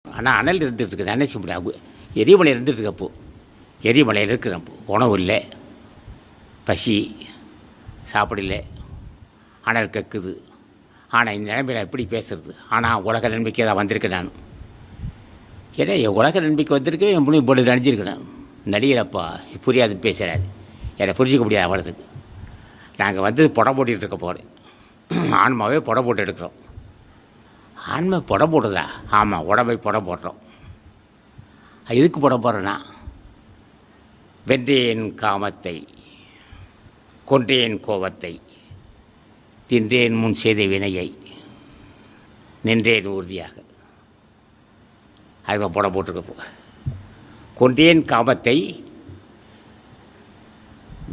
ஆனால் அனல் இருந்துகிட்ருக்கு, நினைச்ச முடியாது. எரிமலை இருந்துகிட்ருக்கப்போ, எரிமலையில் இருக்கிறப்போ உணவு இல்லை, பசி, சாப்பிடல, அனல் கக்குது. ஆனால் இந்த நிலைமையில் எப்படி பேசுறது? ஆனால் உலக நன்மைக்கு தான் வந்திருக்கேன் நான். ஏன்னா என் உலக நன்மைக்கு வந்திருக்கேன், என் முடிவு போட்டு நடிச்சிருக்கேன் நான். நடிகரப்பா புரியாதுன்னு பேசுகிறாரு, என்னை புரிஞ்சிக்க முடியாது அவ்வளோதுக்கு. நாங்கள் வந்து புடம் போட்டுக்கிட்டு இருக்க போகிறேன், ஆன்மாவே புடம் போட்டு எடுக்கிறோம். ஆன்மா புடம் போடுதா? ஆமாம், உடம்பை புடம் போடுறோம். எதுக்கு புடம் போடுறேன்னா, வென்றேன் காமத்தை, கொன்றேன் கோபத்தை, தின்றேன் முன் செய்த வினையை, நின்றேன் உறுதியாக. அதுதான் புடம் போட்டிருக்கப்போ. கொன்றேன் காமத்தை,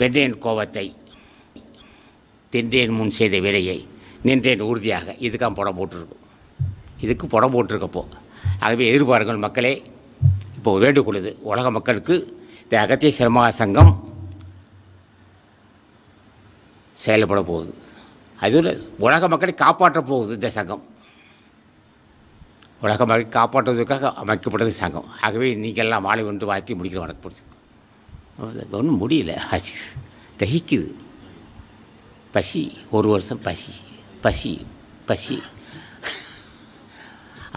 வென்றேன் கோபத்தை, தின்றேன் முன் செய்த வினையை, நின்றேன் உறுதியாக. இதுக்காக புடம் போட்டிருக்கும். இதுக்கு புடம் போட்டிருக்கப்போ. ஆகவே எதிர்பாருங்கள் மக்களே. இப்போ வேண்டுகோள் இது உலக மக்களுக்கு. இந்த அகத்திய சிரம சங்கம் செயல்பட போகுது. அதுவும் உலக மக்களை காப்பாற்ற போகுது இந்த சங்கம். உலக மக்களை காப்பாற்றுவதற்காக அமைக்கப்பட்டது சங்கம். ஆகவே நீங்கள்லாம் மாலை ஒன்று வாழ்த்தி முடிக்கிற வணக்கம் பிடிச்சி. ஒன்றும் முடியல, ஆச்சு தகிக்குது. பசி, ஒரு வருஷம் பசி பசி பசி.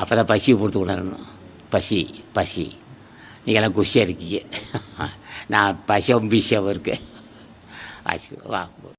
அப்போ தான் பசியை பொறுத்து உணரணும். பசி பசி. நீங்கள்லாம் குஷியாக இருக்கீங்க, நான் பசியாகவும் பிஸியாகவும் இருக்கேன். ஆச்சு வா.